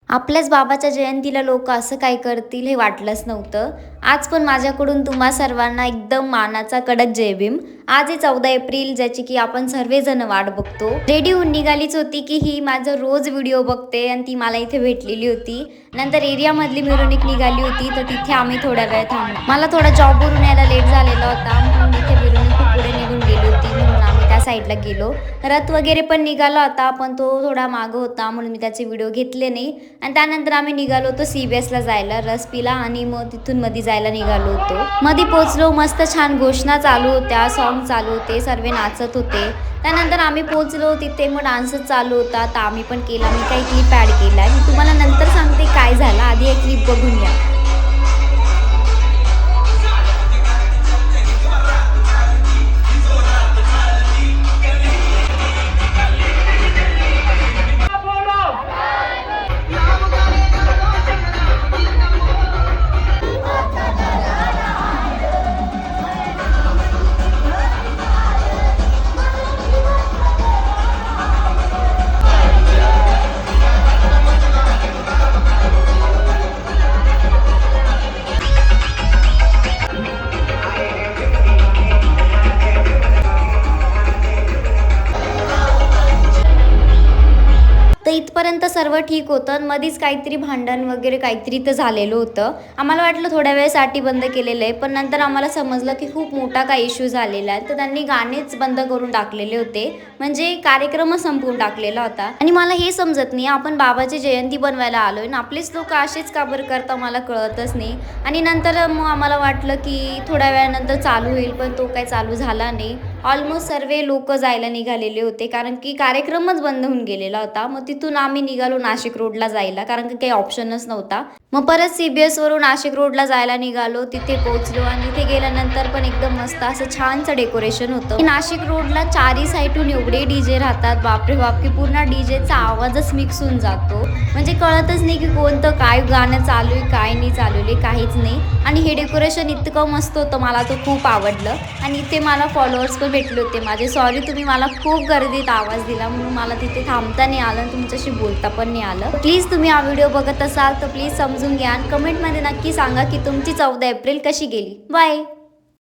आपल्याच बाबाच्या जयंतीला लोक असं काय करतील हे वाटलंच नव्हतं. आज पण माझ्याकडून तुम्हा सर्वांना एकदम मानाचा कडक जय भीम. आज आहे 14 एप्रिल, ज्याची की आपण सर्वजण वाट बघतो. रेडी होऊन निघालीच होती की ही माझं रोज व्हिडिओ बघते आणि ती मला इथे भेटलेली होती. नंतर एरियामधली मिरवणूक निघाली होती, तर तिथे आम्ही थोड्या वेळ थांबलो. मला थोडा जॉबवरून यायला लेट झालेला होता, म्हणून इथे मिरवणूक खूप पुढे निघून गेली होती, म्हणून आम्ही त्या साईडला गेलो. रथ वगैरे पण निघाला होता, पण तो थोडा मागं होता म्हणून मी त्याचे व्हिडिओ घेतले नाही. आणि त्यानंतर आम्ही निघालो होतो CBSला जायला, रसपीला, आणि मग तिथून मध्ये जायला निघालो होतो. मध्ये पोचलो, मस्त छान घोषणा चालू होत्या, सॉन्ग चालू होते, सर्व नाचत होते. त्यानंतर आम्ही पोचलो तिथे, मग डान्सच चालू होता, तर आम्ही पण केला. मी काही क्लिप ॲड केला आहे, मी तुम्हाला नंतर सांगते काय झालं, आधी एक क्लिप बघून घ्या. तर इथपर्यंत सर्व ठीक होतं. मध्येच काहीतरी भांडण वगैरे काहीतरी तर झालेलं होतं. आम्हाला वाटलं थोड्या वेळेसाठी बंद केलेलं आहे, पण नंतर आम्हाला समजलं की खूप मोठा काही इश्यू झालेला आहे. तर त्यांनी गाणेच बंद करून टाकलेले होते, म्हणजे कार्यक्रमच संपवून टाकलेला होता. आणि मला हे समजत नाही, आपण बाबाची जयंती बनवायला आलोय ना, आपलेच लोक असेच का बरं करता, मला कळतच नाही. आणि नंतर मग आम्हाला वाटलं की थोड्या वेळानंतर चालू होईल, पण तो काही चालू झाला नाही. ऑलमोस्ट सर्व लोक जायला निघालेले होते, कारण की कार्यक्रमच बंद होऊन गेलेला होता. मग तिथून आम्ही निघालो नाशिक रोडला जायला, कारण की काही ऑप्शनच नव्हता. मग परत CBSवरून नाशिक रोडला जायला निघालो, तिथे पोहोचलो. आणि तिथे गेल्यानंतर पण एकदम मस्त असं छानसं डेकोरेशन होतं. नाशिक रोडला चारी साईडून एवढे DJ राहतात, बापरे बाप, की पूर्ण DJचा आवाजच मिक्स होऊन जातो, म्हणजे कळतच नाही की कोणतं काय गाणं चालू आहे, काय नाही चालू आहे, काहीच नाही. आणि हे डेकोरेशन इतकं मस्त होतं, मला तो खूप आवडलं. आणि इथे मला फॉलोअर्स पण भेटले होते माझे. सॉरी, तुम्ही मला खूप गर्दीत आवाज दिला, म्हणून मला तिथे थांबता नाही आलं आणि तुमच्याशी बोलता पण नाही आलं. प्लीज तुम्ही हा व्हिडिओ बघत असाल तर प्लीज समजून घ्या आणि कमेंटमध्ये नक्की सांगा की तुमची 14 एप्रिल कशी गेली. बाय.